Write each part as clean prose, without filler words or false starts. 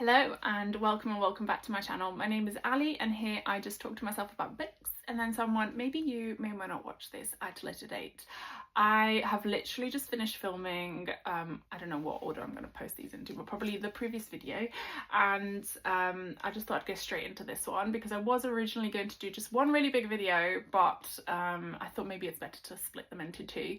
Hello and welcome back to my channel. My name is Ali and here I just talk to myself about books and then someone, maybe you may or may not watch this at a later date. I have literally just finished filming, I don't know what order I'm going to post these into, but probably the previous video, and I just thought I'd go straight into this one because I was originally going to do just one really big video, but I thought maybe it's better to split them into two.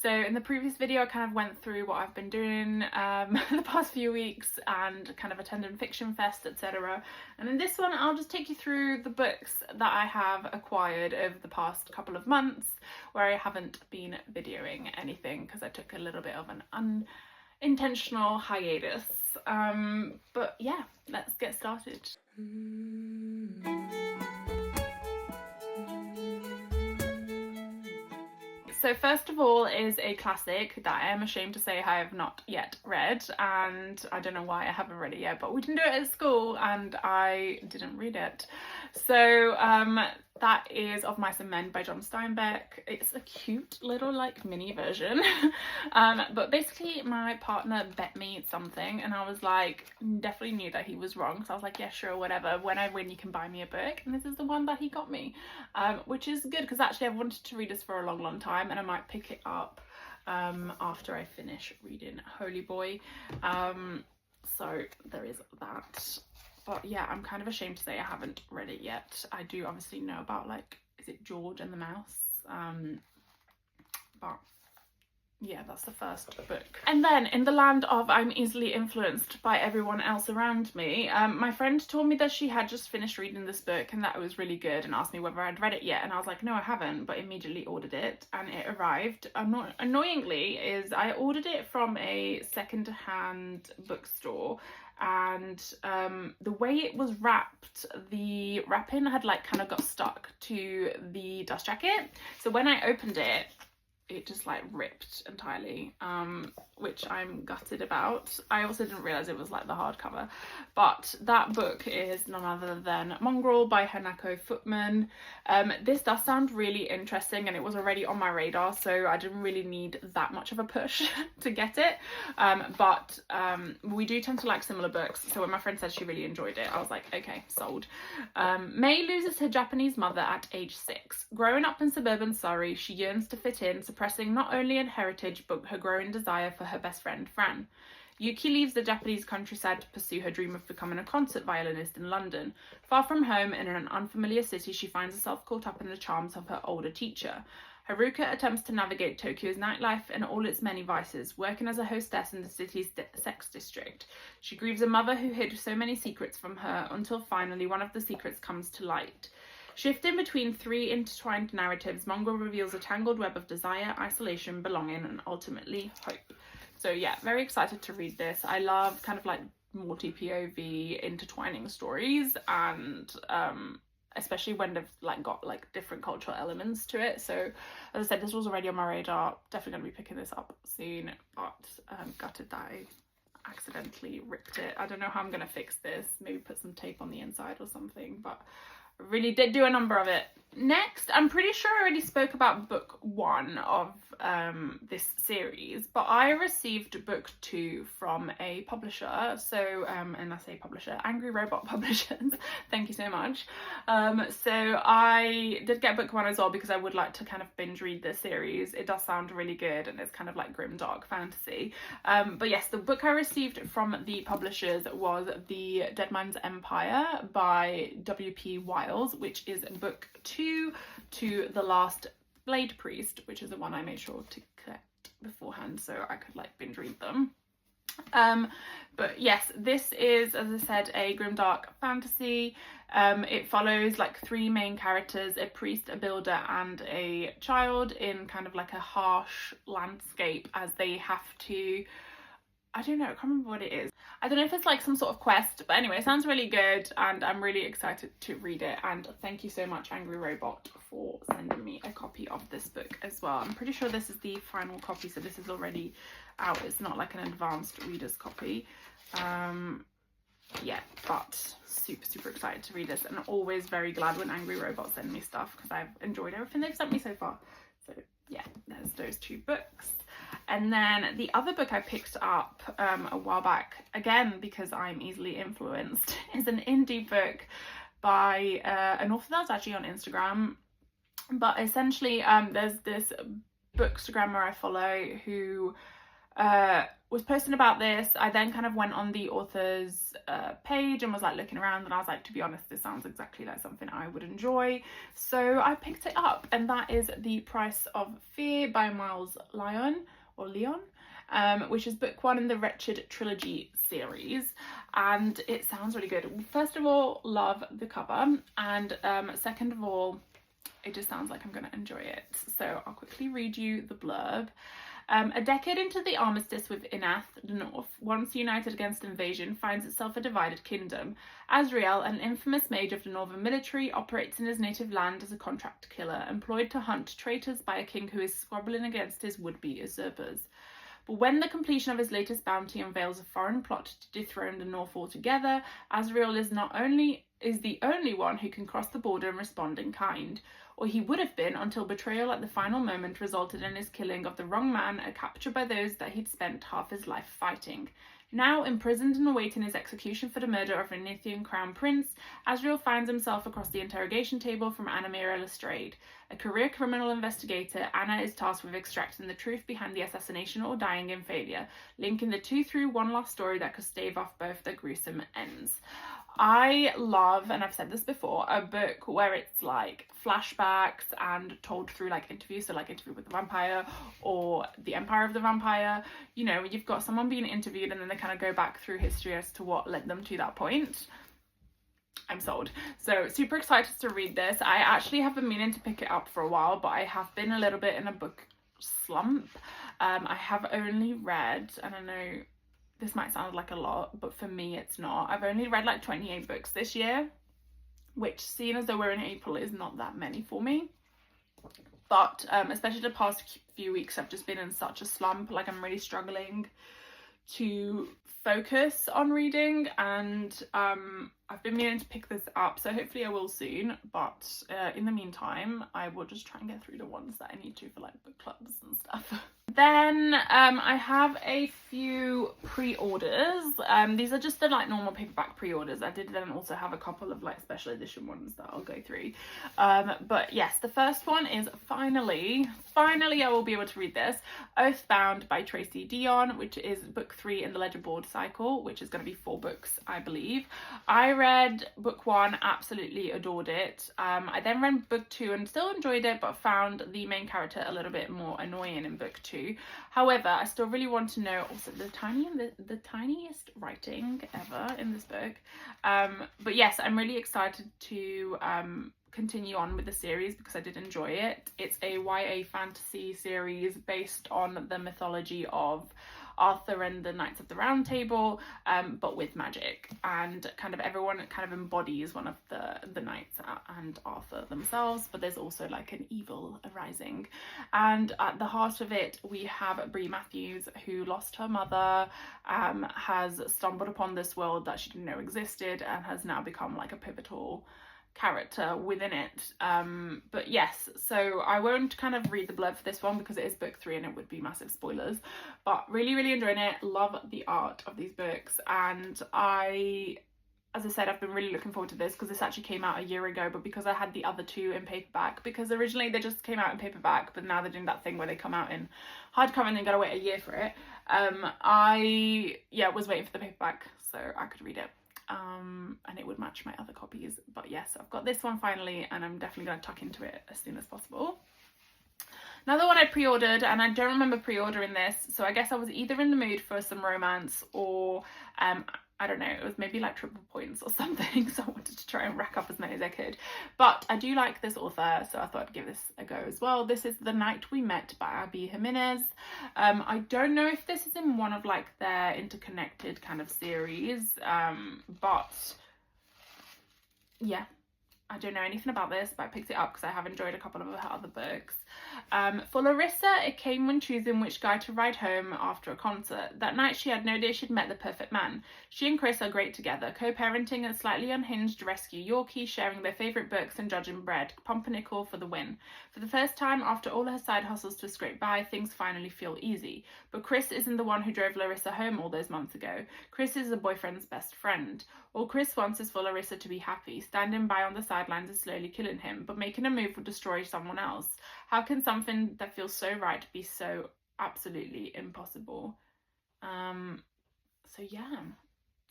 So in the previous video I kind of went through what I've been doing the past few weeks and kind of attending Fiction Fest, etc. And in this one I'll just take you through the books that I have acquired over the past couple of months where I haven't been videoing anything because I took a little bit of an unintentional hiatus. But yeah, let's get started. So first of all is a classic that I am ashamed to say I have not yet read, and I don't know why I haven't read it yet, but we didn't do it at school and I didn't read it. So that is Of Mice and Men by John Steinbeck. It's a cute little like mini version. But basically my partner bet me something and I was like, definitely knew that he was wrong, so I was like, yeah sure, whatever, when I win you can buy me a book, and this is the one that he got me, which is good because actually I've wanted to read this for a long time and I might pick it up after I finish reading Holy Boy. So there is that. But yeah, I'm kind of ashamed to say I haven't read it yet. I do obviously know about, like, is it George and the Mouse? But yeah, that's the first book. And then in the land of I'm easily influenced by everyone else around me, my friend told me that she had just finished reading this book and that it was really good and asked me whether I'd read it yet, and I was like, no I haven't, but immediately ordered it and it arrived. Annoyingly is I ordered it from a second-hand bookstore, and the way it was wrapped, the wrapping had like kind of got stuck to the dust jacket, so when I opened it, it just like ripped entirely, which I'm gutted about. I also didn't realise it was like the hardcover, but that book is none other than Mongrel by Hanako Footman. This does sound really interesting and it was already on my radar, so I didn't really need that much of a push to get it, but we do tend to like similar books, so when my friend said she really enjoyed it I was like, okay, sold. May loses her Japanese mother at age 6. Growing up in suburban Surrey, she yearns to fit in, suppressing not only her heritage but her growing desire for her best friend Fran. Yuki leaves the Japanese countryside to pursue her dream of becoming a concert violinist in London. Far from home and in an unfamiliar city, she finds herself caught up in the charms of her older teacher. Haruka attempts to navigate Tokyo's nightlife and all its many vices, working as a hostess in the city's sex district. She grieves a mother who hid so many secrets from her until finally one of the secrets comes to light. Shifting between three intertwined narratives, Mongrel reveals a tangled web of desire, isolation, belonging, and ultimately hope. So yeah, very excited to read this. I love kind of like multi-POV intertwining stories, and especially when they've like got like different cultural elements to it. So as I said, this was already on my radar, definitely gonna be picking this up soon, but gutted that I accidentally ripped it. I don't know how I'm gonna fix this, maybe put some tape on the inside or something, but really did do a number of it. Next, I'm pretty sure I already spoke about book 1 of this series, but I received book 2 from a publisher. So and I say publisher, Angry Robot Publishers. Thank you so much. So I did get book 1 as well because I would like to kind of binge read this series. It does sound really good and it's kind of like grimdark fantasy. But yes, the book I received from the publishers was The Dead Man's Empire by W.P. Wiles, which is book 2 to The Last Blade Priest, which is the one I made sure to collect beforehand so I could like binge read them. But yes, this is, as I said, a grimdark fantasy. It follows like 3 main characters, a priest, a builder, and a child in kind of like a harsh landscape as they have to, I don't know, I can't remember what it is. I don't know if it's like some sort of quest, but anyway, it sounds really good and I'm really excited to read it. And thank you so much, Angry Robot, for sending me a copy of this book as well. I'm pretty sure this is the final copy, so this is already out. It's not like an advanced reader's copy. Yeah, but super excited to read this, and always very glad when Angry Robot send me stuff because I've enjoyed everything they've sent me so far. So yeah, there's those 2 books. And then the other book I picked up a while back, again because I'm easily influenced, is an indie book by an author that was actually on Instagram. But essentially there's this bookstagrammer I follow who was posting about this. I then kind of went on the author's page and was like looking around, and I was like, to be honest, this sounds exactly like something I would enjoy. So I picked it up, and that is The Price of Fear by Miles Lyon, which is book 1 in the Wretched trilogy series, and it sounds really good. First of all, love the cover, and second of all, it just sounds like I'm going to enjoy it. So I'll quickly read you the blurb. A decade into the armistice with Inath, the North, once united against invasion, finds itself a divided kingdom. Azrael, an infamous mage of the Northern military, operates in his native land as a contract killer, employed to hunt traitors by a king who is squabbling against his would-be usurpers. But when the completion of his latest bounty unveils a foreign plot to dethrone the North altogether, Azrael is the only one who can cross the border and respond in kind. Or he would have been until betrayal at the final moment resulted in his killing of the wrong man and capture by those that he'd spent half his life fighting. Now imprisoned and awaiting his execution for the murder of a Nithian crown prince, Azrael finds himself across the interrogation table from Anna Mira Lestrade. A career criminal investigator, Anna is tasked with extracting the truth behind the assassination or dying in failure, linking the two through one last story that could stave off both their gruesome ends. I love, and I've said this before, a book where it's like flashbacks and told through like interviews, so like Interview with the Vampire or The Empire of the Vampire. You know, you've got someone being interviewed and then they kind of go back through history as to what led them to that point. I'm sold. So super excited to read this. I actually have been meaning to pick it up for a while, but I have been a little bit in a book slump. I have only read, and I know this might sound like a lot, but for me it's not. I've only read like 28 books this year, which, seeing as though we're in April, is not that many for me. But especially the past few weeks, I've just been in such a slump. Like, I'm really struggling to focus on reading, and I've been meaning to pick this up, so hopefully I will soon. But in the meantime, I will just try and get through the ones that I need to for like book clubs and stuff. Then I have a few pre-orders. These are just the like normal paperback pre-orders. I did then also have a couple of like special edition ones that I'll go through. But yes, the first one is finally I will be able to read this, Oathbound by Tracy Dion, which is book 3 in the Ledger Board cycle, which is going to be 4 books, I believe. I read book 1, absolutely adored it. I then read book 2 and still enjoyed it, but found the main character a little bit more annoying in book 2. However, I still really want to know also the tiniest writing ever in this book. But yes, I'm really excited to continue on with the series because I did enjoy it. It's a YA fantasy series based on the mythology of Arthur and the Knights of the Round Table, but with magic, and kind of everyone kind of embodies one of the knights and Arthur themselves, but there's also like an evil arising. And at the heart of it, we have Bree Matthews, who lost her mother, has stumbled upon this world that she didn't know existed, and has now become like a pivotal character within it. But yes, so I won't kind of read the blurb for this one because it is book 3 and it would be massive spoilers, but really enjoying it. Love the art of these books, and as I said, I've been really looking forward to this because this actually came out a year ago, but because I had the other 2 in paperback, because originally they just came out in paperback, but now they're doing that thing where they come out in hardcover and then gotta wait a year for it. I was waiting for the paperback so I could read it. And it would match my other copies. But yes, I've got this one finally, and I'm definitely going to tuck into it as soon as possible. Another one I pre-ordered, and I don't remember pre-ordering this, so I guess I was either in the mood for some romance or I don't know, it was maybe like triple points or something, so I wanted to try and rack up as many as I could. But I do like this author, so I thought I'd give this a go as well. This is The Night We Met by Abby Jimenez. I don't know if this is in one of like their interconnected kind of series, but yeah, I don't know anything about this, but I picked it up because I have enjoyed a couple of her other books. For Larissa, it came when choosing which guy to ride home after a concert. That night she had no idea she'd met the perfect man. She and Chris are great together, co-parenting a slightly unhinged rescue Yorkie, sharing their favourite books and judging bread. Pumpernickel for the win. For the first time, after all her side hustles to scrape by, things finally feel easy. But Chris isn't the one who drove Larissa home all those months ago. Chris is the boyfriend's best friend. All Chris wants is for Larissa to be happy. Standing by on the sidelines is slowly killing him, but making a move would destroy someone else. How can something that feels so right be so absolutely impossible? So yeah,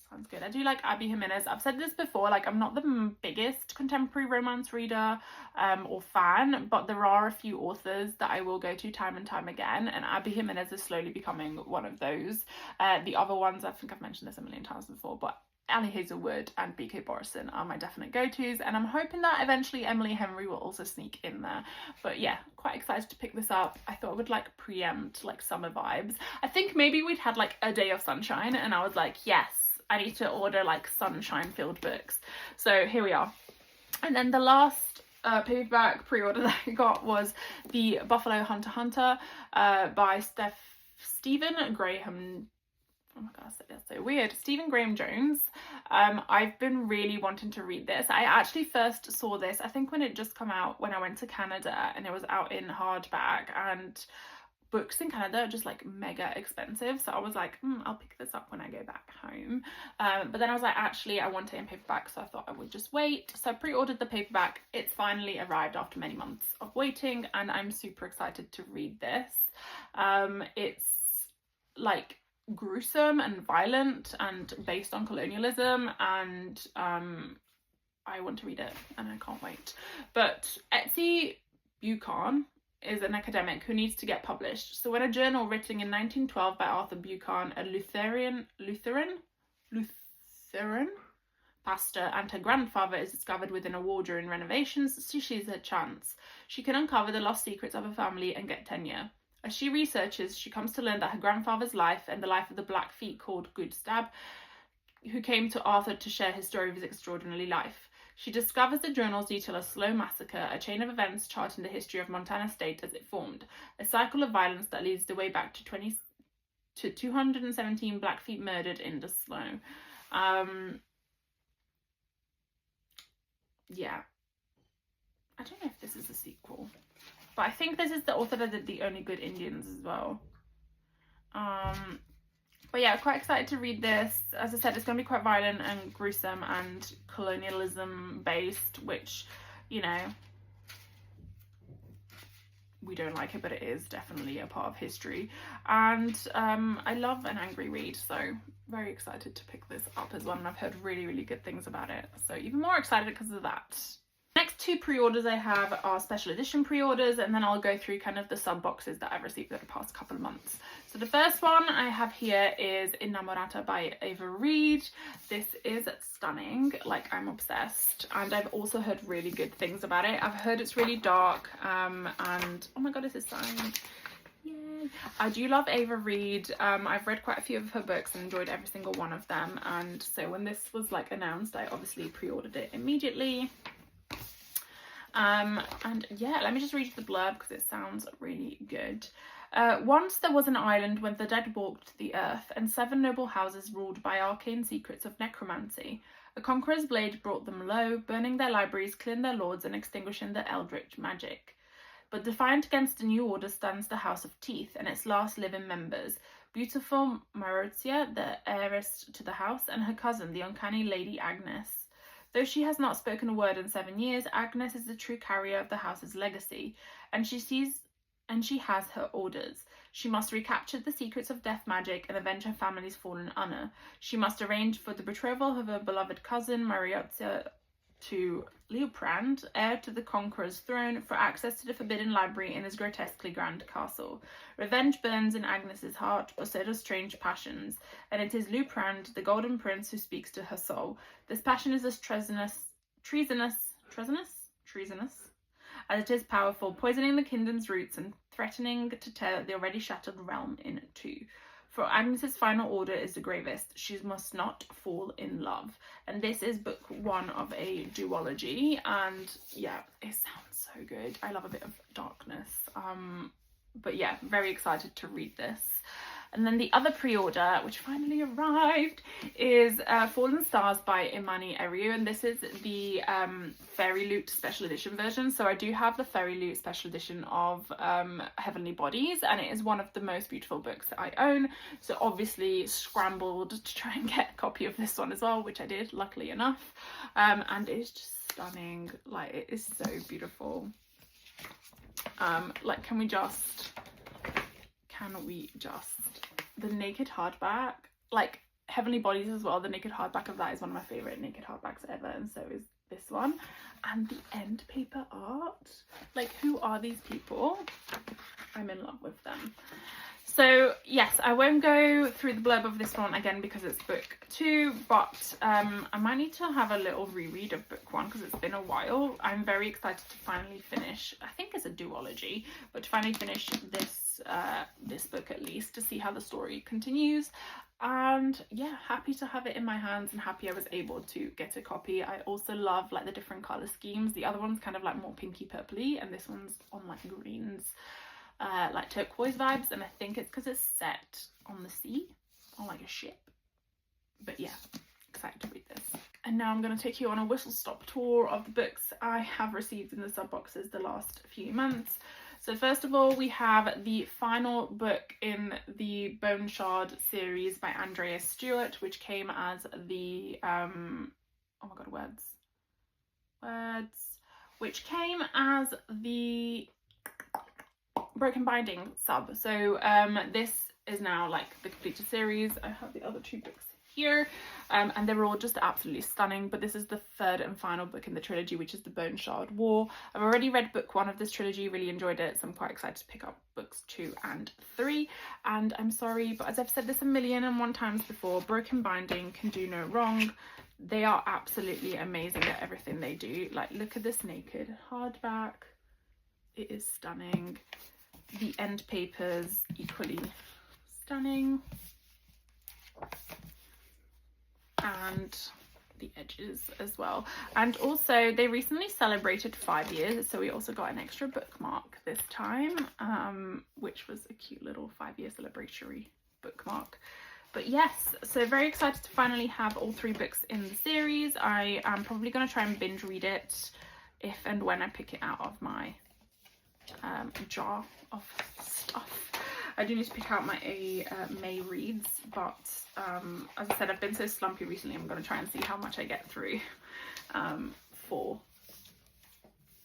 sounds good. I do like Abby Jimenez. I've said this before, like I'm not the biggest contemporary romance reader or fan, but there are a few authors that I will go to time and time again, and Abby Jimenez is slowly becoming one of those. The other ones, I think I've mentioned this a million times before, but Ali Hazelwood and B.K. Borison are my definite go-tos, and I'm hoping that eventually Emily Henry will also sneak in there. But yeah, quite excited to pick this up. I thought I would like preempt like summer vibes. I think maybe we'd had like a day of sunshine and I was like, yes, I need to order like sunshine filled books. So here we are. And then the last paperback pre-order that I got was the Buffalo Hunter Hunter by Stephen Graham. Oh my gosh, that's so weird. Stephen Graham Jones. I've been really wanting to read this. I actually first saw this, I think when it just come out when I went to Canada, and it was out in hardback, and books in Canada are just like mega expensive. So I was like, I'll pick this up when I go back home. But then I was like, actually, I want it in paperback, so I thought I would just wait. So I pre-ordered the paperback. It's finally arrived after many months of waiting, and I'm super excited to read this. It's like gruesome and violent and based on colonialism, and I want to read it and I can't wait. But Etsy Buchan is an academic who needs to get published. So when a journal written in 1912 by Arthur Buchan, a Lutheran pastor, and her grandfather is discovered within a war during renovations, she sees her chance. She can uncover the lost secrets of her family and get tenure. As she researches, she comes to learn that her grandfather's life and the life of the Blackfeet called Goodstab, who came to Arthur to share his story of his extraordinary life. She discovers the journals detail a slow massacre, a chain of events charting the history of Montana State as it formed, a cycle of violence that leads the way back to 217 Blackfeet murdered in the snow. Yeah. I don't know if this is a sequel, but I think this is the author that did The Only Good Indians as well. But yeah, quite excited to read this. As I said, it's going to be quite violent and gruesome and colonialism based, which, you know, we don't like it, but it is definitely a part of history. And I love an angry read, so very excited to pick this up as well. And I've heard really, really good things about it, so even more excited because of that. Next two pre-orders I have are special edition pre-orders, and then I'll go through kind of the sub boxes that I've received over the past couple of months. So the first one I have here is Innamorata by Ava Reid. This is stunning, like I'm obsessed, and I've also heard really good things about it. I've heard it's really dark, and oh my god, this is signed. Yay. I do love Ava Reid. I've read quite a few of her books and enjoyed every single one of them, and so when this was like announced, I obviously pre-ordered it immediately. And yeah, let me just read the blurb because it sounds really good. Once there was an island where the dead walked the earth, and 7 noble houses ruled by arcane secrets of necromancy. A conqueror's blade brought them low, burning their libraries, killing their lords, and extinguishing their eldritch magic. But defiant against a new order stands the House of Teeth and its last living members, beautiful Marozia, the heiress to the house, and her cousin, the uncanny Lady Agnes. Though she has not spoken a word in 7 years, Agnes is the true carrier of the house's legacy, and she has her orders. She must recapture the secrets of death magic and avenge her family's fallen honor. She must arrange for the betrothal of her beloved cousin, Mariozia, to Liutprand, heir to the Conqueror's throne, for access to the forbidden library in his grotesquely grand castle. Revenge burns in Agnes's heart, but so does strange passions, and it is Liutprand, the Golden Prince, who speaks to her soul. This passion is as treasonous as it is powerful, poisoning the kingdom's roots and threatening to tear the already shattered realm in two. For Agnes's final order is the gravest. She must not fall in love. And this is book 1 of a duology, and yeah, it sounds so good. I love a bit of darkness. But yeah, very excited to read this. And then the other pre-order, which finally arrived, is Fallen Stars by Imani Eriu, and this is the Fairy Loot special edition version. So I do have the Fairy Loot special edition of Heavenly Bodies, and it is one of the most beautiful books that I own. So obviously scrambled to try and get a copy of this one as well, which I did, luckily enough. And it's just stunning. Like, it is so beautiful. Like, can we just the naked hardback, like Heavenly Bodies as well, the naked hardback of that is one of my favorite naked hardbacks ever, and so is this one. And the end paper art, like, who are these people? I'm in love with them. So yes, I won't go through the blurb of this one again because it's book 2, but I might need to have a little reread of book 1 because it's been a while. I'm very excited to finally finish, I think it's a duology, but to finally finish this this book at least, to see how the story continues. And yeah, happy to have it in my hands and happy I was able to get a copy. I also love like the different color schemes. The other one's kind of like more pinky purpley, and this one's on like greens, like turquoise vibes, and I think it's because it's set on the sea, on like a ship. But yeah, excited to read this. And now I'm going to take you on a whistle stop tour of the books I have received in the sub boxes the last few months. So first of all, we have the final book in the Bone Shard series by Andrea Stewart, which came as the which came as the Broken Binding sub. So this is now like the completed series. I have the other 2 books here, and they were all just absolutely stunning, but this is the 3rd and final book in the trilogy, which is the Bone Shard War. I've already read book 1 of this trilogy, really enjoyed it, so I'm quite excited to pick up books 2 and 3. And I'm sorry, but as I've said this 1,000,001 times before, Broken Binding can do no wrong. They are absolutely amazing at everything they do. Like, look at this naked hardback, it is stunning. The end papers, equally stunning. And the edges as well. And also they recently celebrated 5 years, so we also got an extra bookmark this time, which was a cute little 5-year celebratory bookmark. But yes, so very excited to finally have all 3 books in the series. I am probably going to try and binge read it if and when I pick it out of my jar of stuff. I do need to pick out my May reads, but as I said, I've been so slumpy recently, I'm going to try and see how much I get through for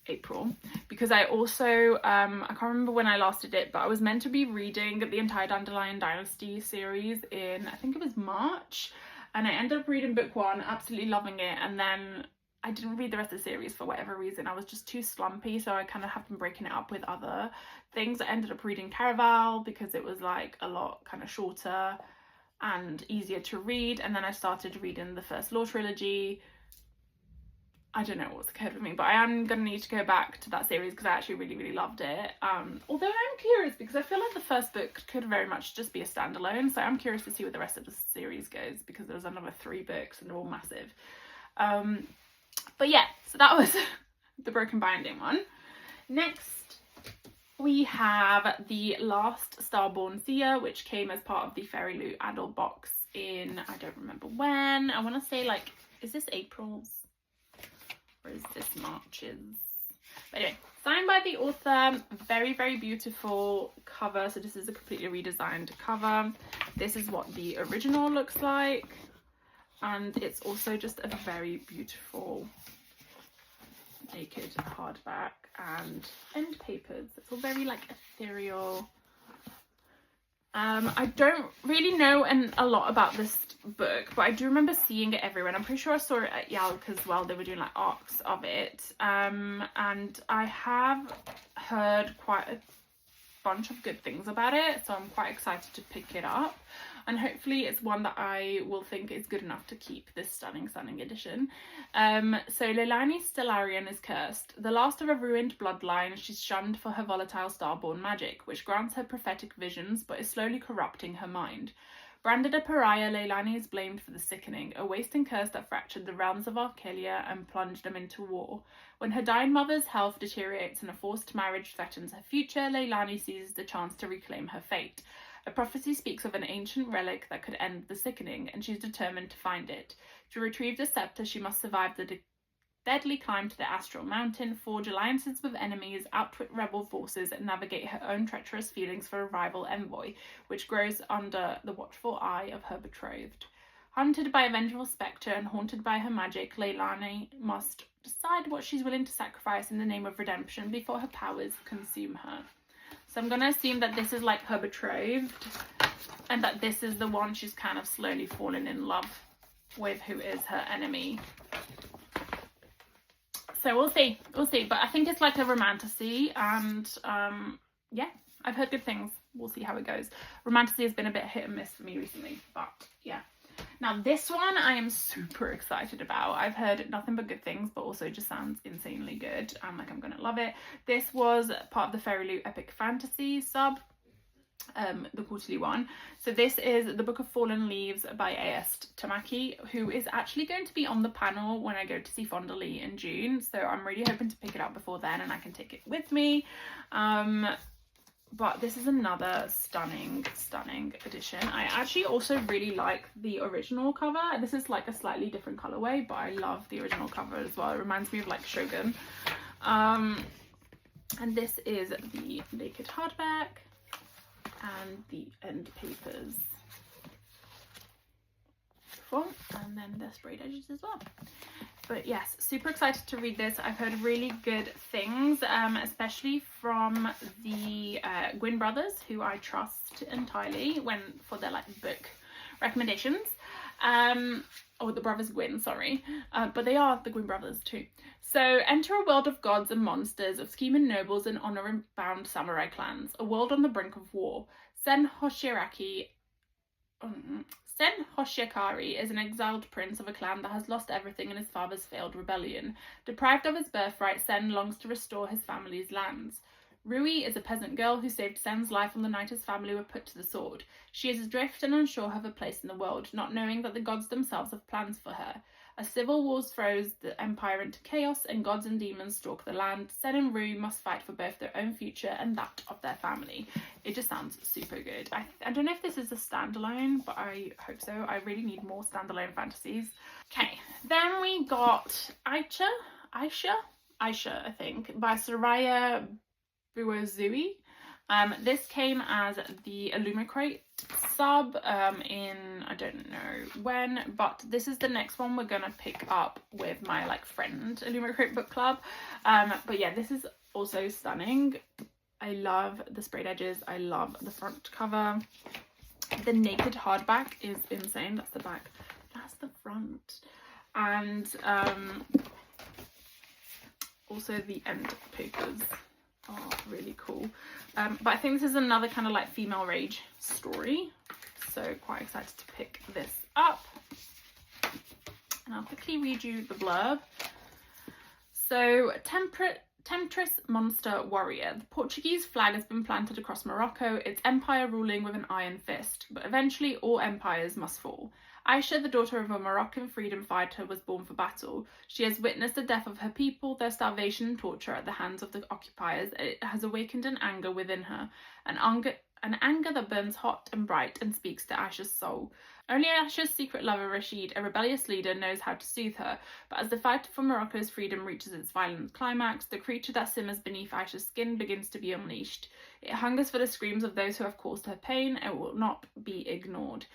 April. Because I also, I can't remember when I last did it, but I was meant to be reading the entire Dandelion Dynasty series in, I think it was March, and I ended up reading book 1, absolutely loving it, and then I didn't read the rest of the series for whatever reason. I was just too slumpy, so I kind of have been breaking it up with other things. I ended up reading Caraval because it was like a lot kind of shorter and easier to read, and then I started reading the first Law trilogy. I don't know what's occurred with me, but I am going to need to go back to that series because I actually really loved it. Although I'm curious because I feel like the first book could very much just be a standalone, so I'm curious to see where the rest of the series goes because there's another 3 books and they're all massive. But yeah, so that was the Broken Binding one. Next, we have The Last Starborn Seer, which came as part of the Fairy Loot adult box in, I don't remember when. I want to say, like, is this April's? Or is this March's? But anyway, signed by the author. Very beautiful cover. So this is a completely redesigned cover. This is what the original looks like. And it's also just a very beautiful naked hardback and end papers. It's all very like ethereal. I don't really know a lot about this book, but I do remember seeing it everywhere, and I'm pretty sure I saw it at Yalk as well. They were doing like arcs of it, and I have heard quite a bunch of good things about it, so I'm quite excited to pick it up, and hopefully it's one that I will think is good enough to keep this stunning edition. So Leilani Stellarian is cursed, the last of a ruined bloodline. She's shunned for her volatile starborn magic, which grants her prophetic visions but is slowly corrupting her mind. Branded a pariah, Leilani is blamed for the sickening, a wasting curse that fractured the realms of Arcalia and plunged them into war. When her dying mother's health deteriorates and a forced marriage threatens her future, Leilani seizes the chance to reclaim her fate. A prophecy speaks of an ancient relic that could end the sickening, and she's determined to find it. To retrieve the scepter, she must survive the deadly climb to the Astral Mountain, forge alliances with enemies, outwit rebel forces, and navigate her own treacherous feelings for a rival envoy, which grows under the watchful eye of her betrothed. Hunted by a vengeful spectre and haunted by her magic, Leilani must decide what she's willing to sacrifice in the name of redemption before her powers consume her. So I'm going to assume that this is like her betrothed, and that this is the one she's kind of slowly fallen in love with, who is her enemy. So we'll see, but I think it's like a romantasy, and yeah, I've heard good things. We'll see how it goes. Romantasy has been a bit hit and miss for me recently, but yeah. Now this one I am super excited about. I've heard nothing but good things, but also just sounds insanely good. I'm like, I'm gonna love it. This was part of the Fairy Loot Epic Fantasy sub, the quarterly one. So this is The Book of Fallen Leaves by A.S. Tamaki, who is actually going to be on the panel when I go to see Fonda Lee in June. So I'm really hoping to pick it up before then and I can take it with me. But this is another stunning edition. I actually also really like the original cover. This is like a slightly different colorway, but I love the original cover as well. It reminds me of like Shogun. And this is the naked hardback and the end papers. And then the sprayed edges as well. But yes, super excited to read this. I've heard really good things, especially from the Gwyn brothers, who I trust entirely for their like book recommendations. Or the brothers Gwyn, sorry. But they are the Gwyn brothers too. So enter a world of gods and monsters, of scheming nobles and honor-bound samurai clans, a world on the brink of war. Sen Hoshiakari is an exiled prince of a clan that has lost everything in his father's failed rebellion. Deprived of his birthright, Sen longs to restore his family's lands. Rui is a peasant girl who saved Sen's life on the night his family were put to the sword. She is adrift and unsure of her place in the world, not knowing that the gods themselves have plans for her. As civil wars throws the empire into chaos and gods and demons stalk the land, Sen and Rui must fight for both their own future and that of their family. It just sounds super good. I don't know if this is a standalone, but I hope so. I really need more standalone fantasies. Okay, then we got Aisha, I think, by Soraya Buozui. This came as the Illumicrate sub in I don't know when, but this is the next one we're gonna pick up with my like friend Illumicrate book club. But yeah, this is also stunning. I love the sprayed edges. I love the front cover. The naked hardback is insane. That's the back. That's the front. And also the end papers are really cool. But I think this is another kind of like female rage story, so quite excited to pick this up. And I'll quickly read you the blurb. So Temptress Monster Warrior. The Portuguese flag has been planted across Morocco, its empire ruling with an iron fist, but eventually all empires must fall. Aisha, the daughter of a Moroccan freedom fighter, was born for battle. She has witnessed the death of her people, their starvation and torture at the hands of the occupiers. It has awakened an anger within her, an anger that burns hot and bright and speaks to Aisha's soul. Only Aisha's secret lover Rashid, a rebellious leader, knows how to soothe her, but as the fight for Morocco's freedom reaches its violent climax, the creature that simmers beneath Aisha's skin begins to be unleashed. It hungers for the screams of those who have caused her pain and will not be ignored.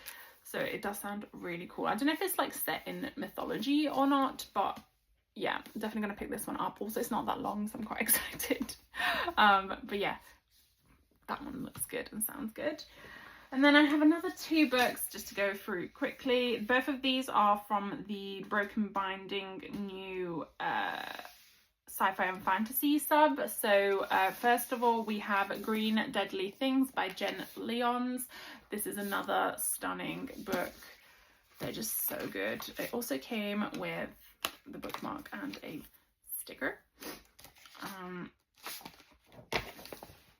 So it does sound really cool. I don't know if it's like set in mythology or not, but yeah, definitely gonna pick this one up. Also, it's not that long, so I'm quite excited. But yeah, that one looks good and sounds good. And then I have another two books just to go through quickly. Both of these are from the Broken Binding new sci-fi and fantasy sub. So first of all, we have Green Deadly Things by Jen Lyons. This is another stunning book. They're just so good. It also came with the bookmark and a sticker.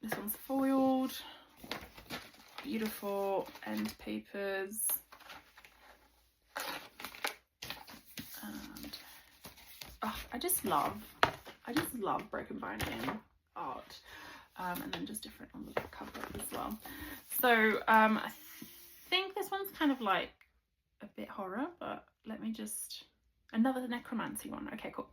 This one's foiled. Beautiful end papers. And oh, I just love broken binding art. And then just different on the cover as well. So I think this one's kind of like a bit horror, but let me just, another necromancy one. Okay, cool.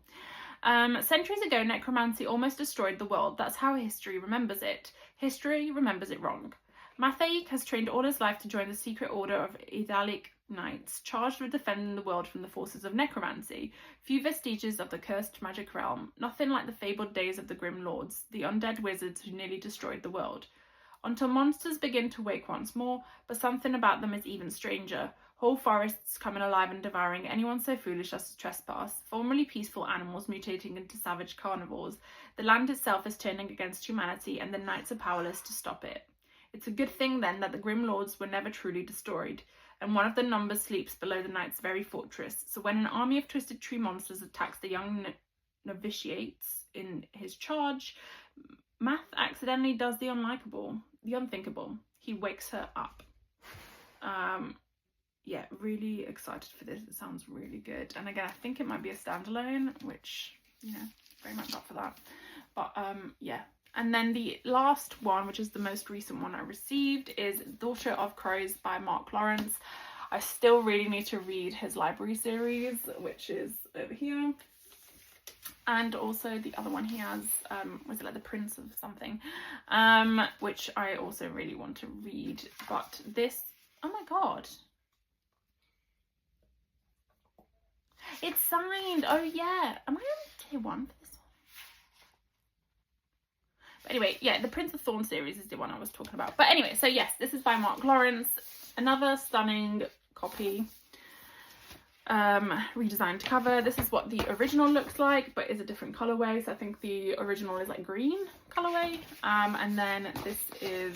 Centuries ago, necromancy almost destroyed the world. That's how history remembers it. History remembers it wrong. Mathaik has trained all his life to join the secret order of Idalic Knights, charged with defending the world from the forces of necromancy. Few vestiges of the cursed magic realm, nothing like the fabled days of the Grim Lords, the undead wizards who nearly destroyed the world. Until monsters begin to wake once more, but something about them is even stranger. Whole forests coming alive and devouring anyone so foolish as to trespass. Formerly peaceful animals mutating into savage carnivores. The land itself is turning against humanity, and the knights are powerless to stop it. It's a good thing then that the Grim Lords were never truly destroyed, and one of the numbers sleeps below the knight's very fortress. So when an army of twisted tree monsters attacks the young novitiates in his charge, Math accidentally does the unthinkable. He wakes her up. Yeah, really excited for this. It sounds really good. And again, I think it might be a standalone, which, you know, very much up for that. But yeah. And then the last one, which is the most recent one I received, is Daughter of Crows by Mark Lawrence. I still really need to read his library series, which is over here. And also the other one he has, was it like The Prince of something, which I also really want to read. But this, oh my god. It's signed. Oh yeah. Am I on tier 1 for this one? But anyway, yeah, the Prince of Thorns series is the one I was talking about. But anyway, so yes, this is by Mark Lawrence. Another stunning copy. Redesigned cover. This is what the original looks like, but is a different colorway. So I think the original is like green colorway. And then this is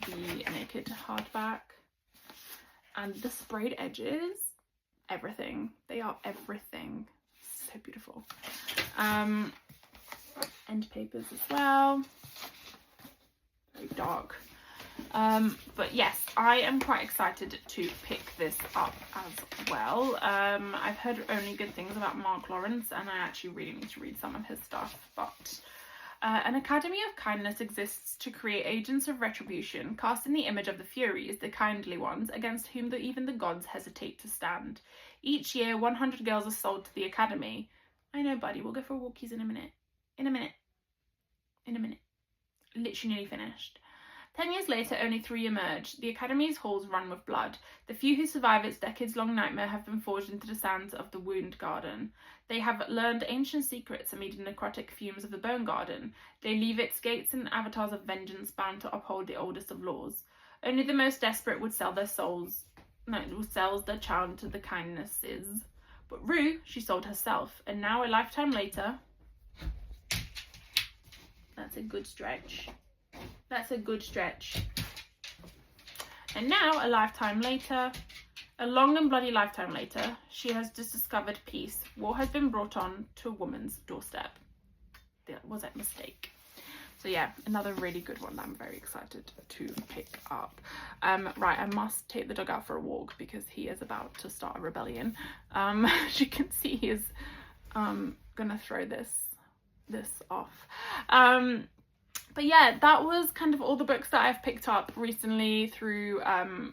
the naked hardback. And the sprayed edges, everything. They are everything. So beautiful. End papers as well. Very dark. But yes, I am quite excited to pick this up as well. I've heard only good things about Mark Lawrence, and I actually really need to read some of his stuff. But an academy of kindness exists to create agents of retribution, cast in the image of the Furies, the kindly ones, against whom even the gods hesitate to stand. Each year, 100 girls are sold to the academy. I know, buddy, we'll go for walkies in a minute. In a minute. Literally nearly finished. 10 years later, only 3 emerge. The Academy's halls run with blood. The few who survive its decades-long nightmare have been forged into the sands of the Wound Garden. They have learned ancient secrets amid the necrotic fumes of the Bone Garden. They leave its gates and avatars of vengeance bound to uphold the oldest of laws. Only the most desperate would sell their souls. No, sells their child to the kindnesses. But Rue, she sold herself, and now a lifetime later... That's a good stretch. That's a good stretch. And now, a lifetime later, a long and bloody lifetime later, she has just discovered peace. War has been brought on to a woman's doorstep. That was a mistake. So yeah, another really good one that I'm very excited to pick up. Right, I must take the dog out for a walk because he is about to start a rebellion. As you can see, he is gonna throw this off. But yeah, that was kind of all the books that I've picked up recently through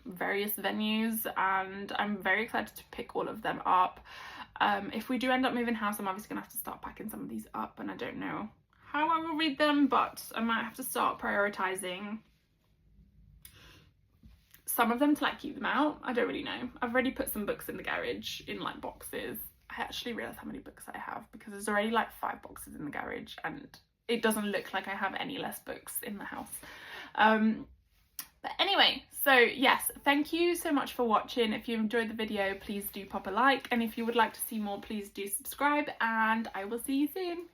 various venues, and I'm very excited to pick all of them up. If we do end up moving house, I'm obviously gonna have to start packing some of these up, and I don't know how I will read them, but I might have to start prioritizing some of them to like keep them out. I don't really know. I've already put some books in the garage in like boxes. I actually realized how many books I have because there's already like 5 boxes in the garage, and it doesn't look like I have any less books in the house. But anyway, so yes, thank you so much for watching. If you enjoyed the video, please do pop a like, and if you would like to see more, please do subscribe, and I will see you soon.